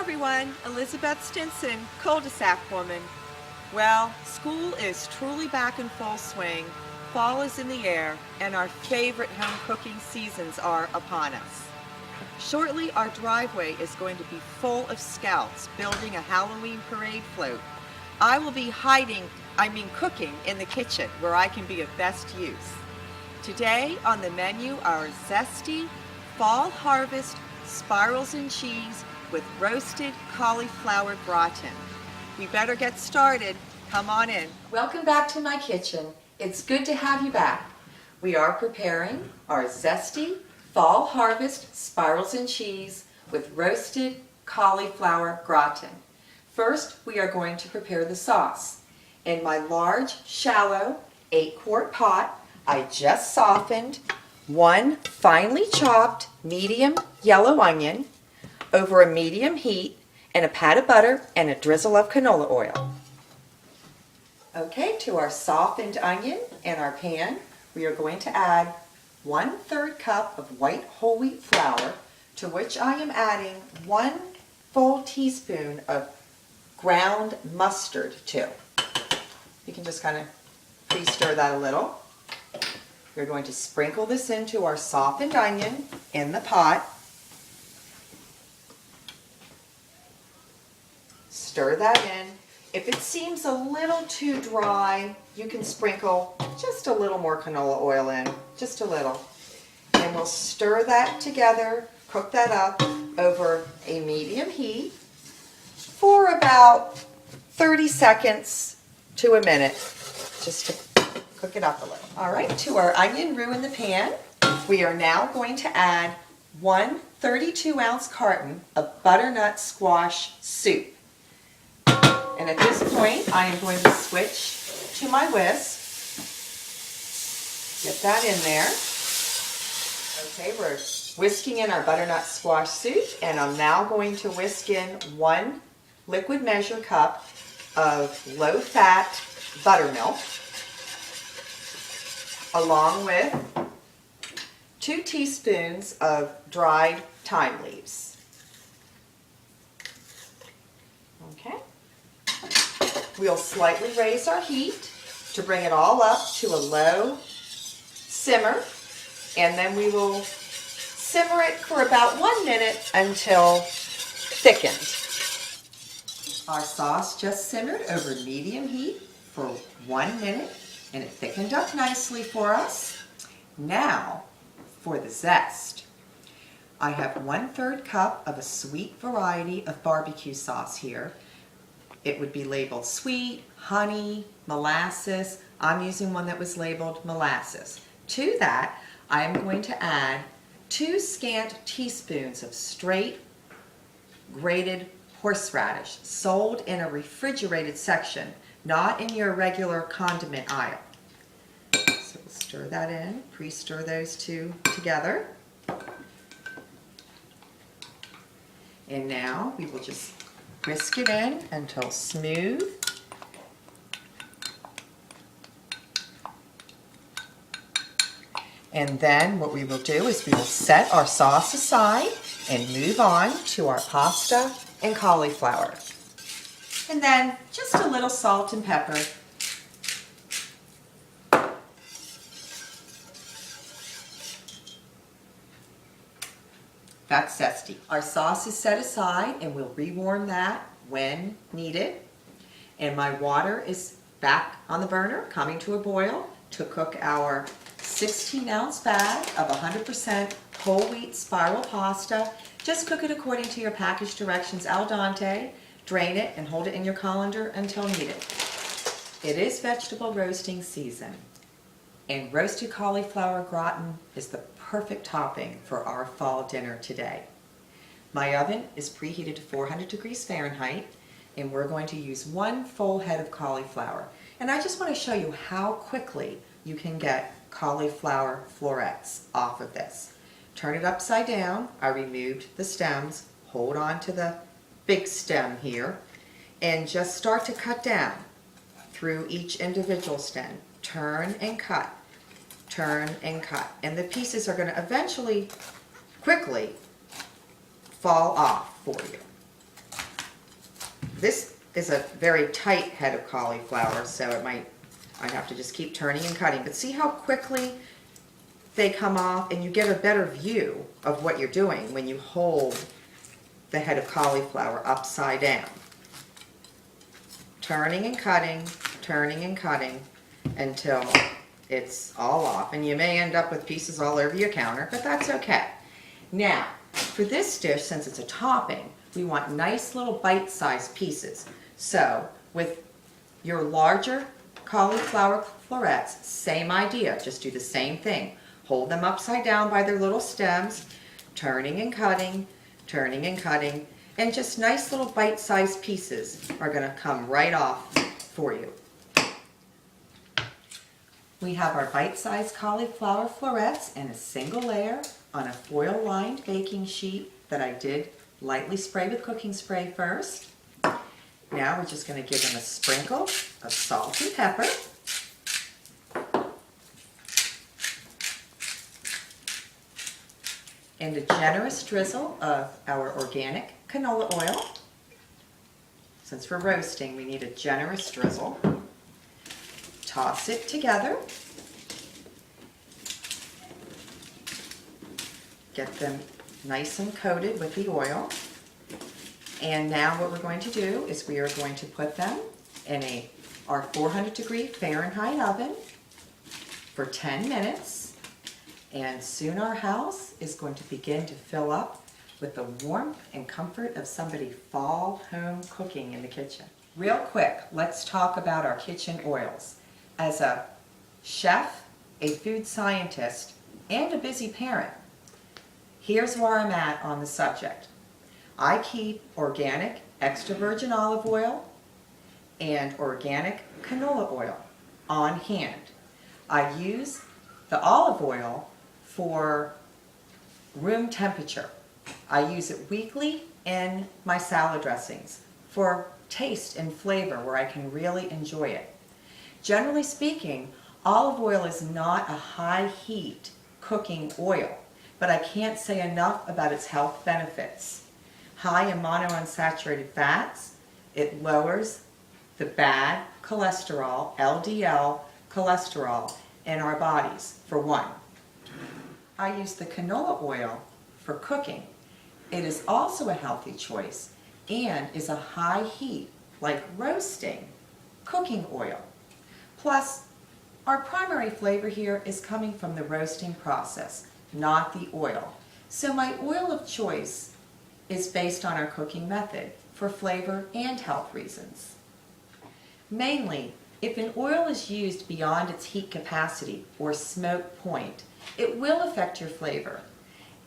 everyone, Elizabeth Stinson, Cul-de-sac woman. Well, school is truly back in full swing, fall is in the air, and our favorite home cooking seasons are upon us. Shortly, our driveway is going to be full of scouts building a Halloween parade float. I will be cooking in the kitchen where I can be of best use. Today on the menu are Zesty Fall Harvest Spirals and Cheese with roasted cauliflower gratin. We better get started. Come on in. Welcome back to my kitchen. It's good to have you back. We are preparing our Zesty Fall Harvest Spirals and Cheese with roasted cauliflower gratin. First, we are going to prepare the sauce. In my large, shallow 8-quart pot, I just softened 1 finely chopped medium yellow onion over a medium heat and a pat of butter and a drizzle of canola oil. Okay, to our softened onion and our pan, we are going to add 1/3 cup of white whole wheat flour, to which I am adding 1 full teaspoon of ground mustard too. You can just kind of pre-stir that a little. We're going to sprinkle this into our softened onion in the pot. Stir that in. If it seems a little too dry, you can sprinkle just a little more canola oil in, just a little. And we'll stir that together, cook that up over a medium heat for about 30 seconds to a minute, just to cook it up a little. All right, to our onion roux in the pan, we are now going to add 1 32-ounce carton of butternut squash soup. And at this point, I am going to switch to my whisk. Get that in there. Okay, we're whisking in our butternut squash soup, and I'm now going to whisk in 1 liquid measure cup of low-fat buttermilk, along with 2 teaspoons of dried thyme leaves. Okay. We'll slightly raise our heat to bring it all up to a low simmer, and then we will simmer it for about 1 minute until thickened. Our sauce just simmered over medium heat for 1 minute, and it thickened up nicely for us. Now for the zest. I have 1/3 cup of a sweet variety of barbecue sauce here. It would be labeled sweet, honey, molasses. I'm using one that was labeled molasses. To that, I am going to add 2 scant teaspoons of straight grated horseradish, sold in a refrigerated section, not in your regular condiment aisle. So we'll stir that in, pre-stir those two together. And now we will just whisk it in until smooth. And then what we will do is we will set our sauce aside and move on to our pasta and cauliflower. And then just a little salt and pepper. That's zesty. Our sauce is set aside, and we'll rewarm that when needed. And my water is back on the burner, coming to a boil, to cook our 16-ounce bag of 100% whole wheat spiral pasta. Just cook it according to your package directions al dente. Drain it and hold it in your colander until needed. It is vegetable roasting season, and roasted cauliflower gratin is the perfect topping for our fall dinner today. My oven is preheated to 400 degrees Fahrenheit, and we're going to use 1 full head of cauliflower. And I just want to show you how quickly you can get cauliflower florets off of this. Turn it upside down. I removed the stems. Hold on to the big stem here, and just start to cut down through each individual stem. Turn and cut. Turn and cut. And the pieces are going to eventually, quickly, fall off for you. This is a very tight head of cauliflower, so I'd have to just keep turning and cutting. But see how quickly they come off, and you get a better view of what you're doing when you hold the head of cauliflower upside down. Turning and cutting until it's all off. And you may end up with pieces all over your counter, but that's okay. Now, for this dish, since it's a topping, we want nice little bite-sized pieces. So, with your larger cauliflower florets, same idea, just do the same thing. Hold them upside down by their little stems, turning and cutting, and just nice little bite-sized pieces are going to come right off for you. We have our bite-sized cauliflower florets in a single layer on a foil-lined baking sheet that I did lightly spray with cooking spray first. Now we're just going to give them a sprinkle of salt and pepper. And a generous drizzle of our organic canola oil. Since we're roasting, we need a generous drizzle. Toss it together. Get them nice and coated with the oil. And now what we're going to do is we are going to put them in our 400-degree Fahrenheit oven for 10 minutes. And soon our house is going to begin to fill up with the warmth and comfort of somebody fall home cooking in the kitchen. Real quick, let's talk about our kitchen oils. As a chef, a food scientist, and a busy parent, here's where I'm at on the subject. I keep organic extra virgin olive oil and organic canola oil on hand. I use the olive oil for room temperature. I use it weekly in my salad dressings for taste and flavor where I can really enjoy it. Generally speaking, olive oil is not a high heat cooking oil, but I can't say enough about its health benefits. High in monounsaturated fats, it lowers the bad cholesterol, LDL cholesterol, in our bodies, for one. I use the canola oil for cooking. It is also a healthy choice and is a high heat, like roasting, cooking oil. Plus, our primary flavor here is coming from the roasting process, not the oil. So my oil of choice is based on our cooking method for flavor and health reasons. Mainly, if an oil is used beyond its heat capacity or smoke point, it will affect your flavor,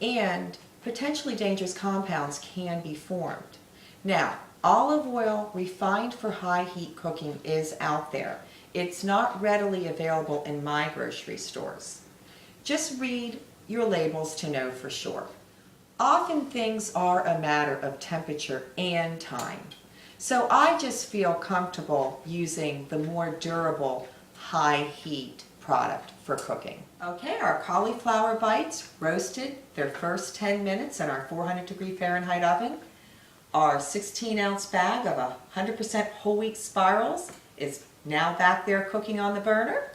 and potentially dangerous compounds can be formed. Now, olive oil refined for high heat cooking is out there. It's not readily available in my grocery stores. Just read your labels to know for sure. Often things are a matter of temperature and time. So I just feel comfortable using the more durable high heat product for cooking. Okay, our cauliflower bites roasted their first 10 minutes in our 400-degree Fahrenheit oven. Our 16-ounce bag of 100% whole wheat spirals is now back there cooking on the burner.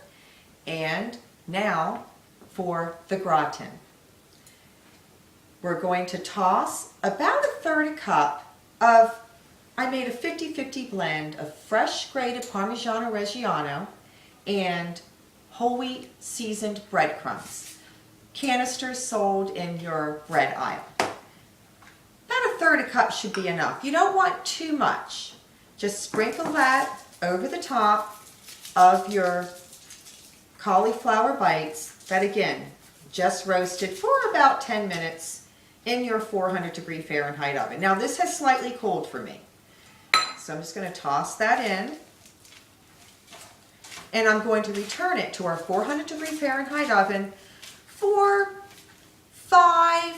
And now for the gratin. We're going to toss about 1/3 cup of, I made a 50-50 blend of fresh grated Parmigiano Reggiano and whole wheat seasoned breadcrumbs. Canisters sold in your bread aisle. About 1/3 cup should be enough. You don't want too much. Just sprinkle that over the top of your cauliflower bites that, again, just roasted for about 10 minutes in your 400-degree Fahrenheit oven. Now this has slightly cooled for me, so I'm just going to toss that in, and I'm going to return it to our 400-degree Fahrenheit oven for 5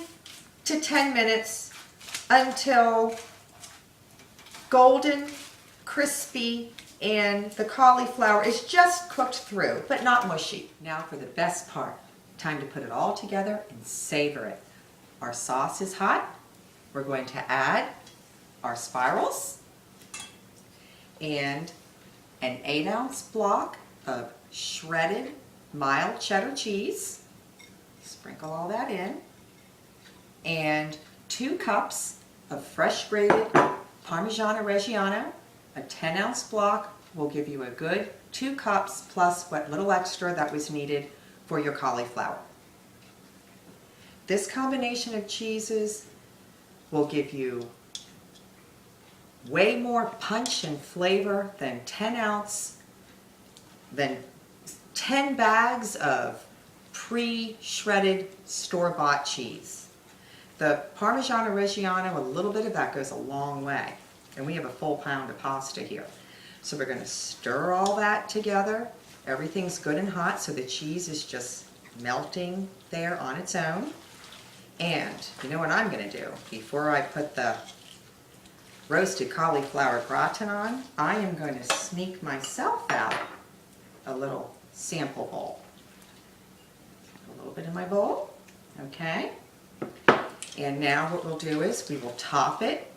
to 10 minutes until golden, crispy, and the cauliflower is just cooked through, but not mushy. Now for the best part. Time to put it all together and savor it. Our sauce is hot. We're going to add our spirals. and an 8-ounce block of shredded mild cheddar cheese. Sprinkle all that in. And 2 cups of fresh grated Parmigiano-Reggiano. A 10-ounce block will give you a good 2 cups plus what little extra that was needed for your cauliflower. This combination of cheeses will give you way more punch and flavor than 10 bags of pre-shredded store-bought cheese. The Parmigiano-Reggiano, a little bit of that goes a long way. And we have a full pound of pasta here. So we're going to stir all that together. Everything's good and hot, so the cheese is just melting there on its own. And you know what I'm going to do? Before I put the roasted cauliflower gratin on, I am going to sneak myself out a little sample bowl. A little bit in my bowl, okay? And now what we'll do is we will top it,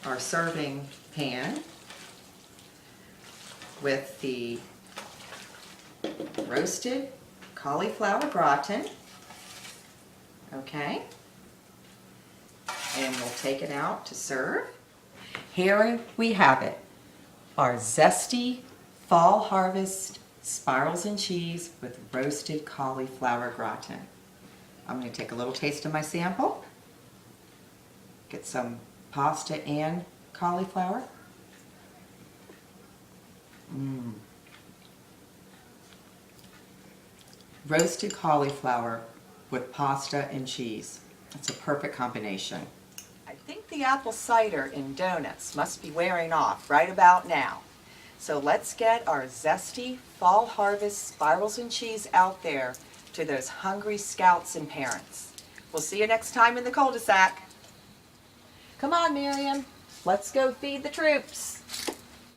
our serving pan, with the roasted cauliflower gratin, okay? And we'll take it out to serve. Here we have it, our Zesty Fall Harvest Spirals and Cheese with roasted cauliflower gratin. I'm going to take a little taste of my sample. Get some pasta and cauliflower. Roasted cauliflower with pasta and cheese. That's a perfect combination. I think the apple cider in donuts must be wearing off right about now. So let's get our Zesty Fall Harvest Spirals and Cheese out there to those hungry scouts and parents. We'll see you next time in the cul-de-sac. Come on, Miriam. Let's go feed the troops.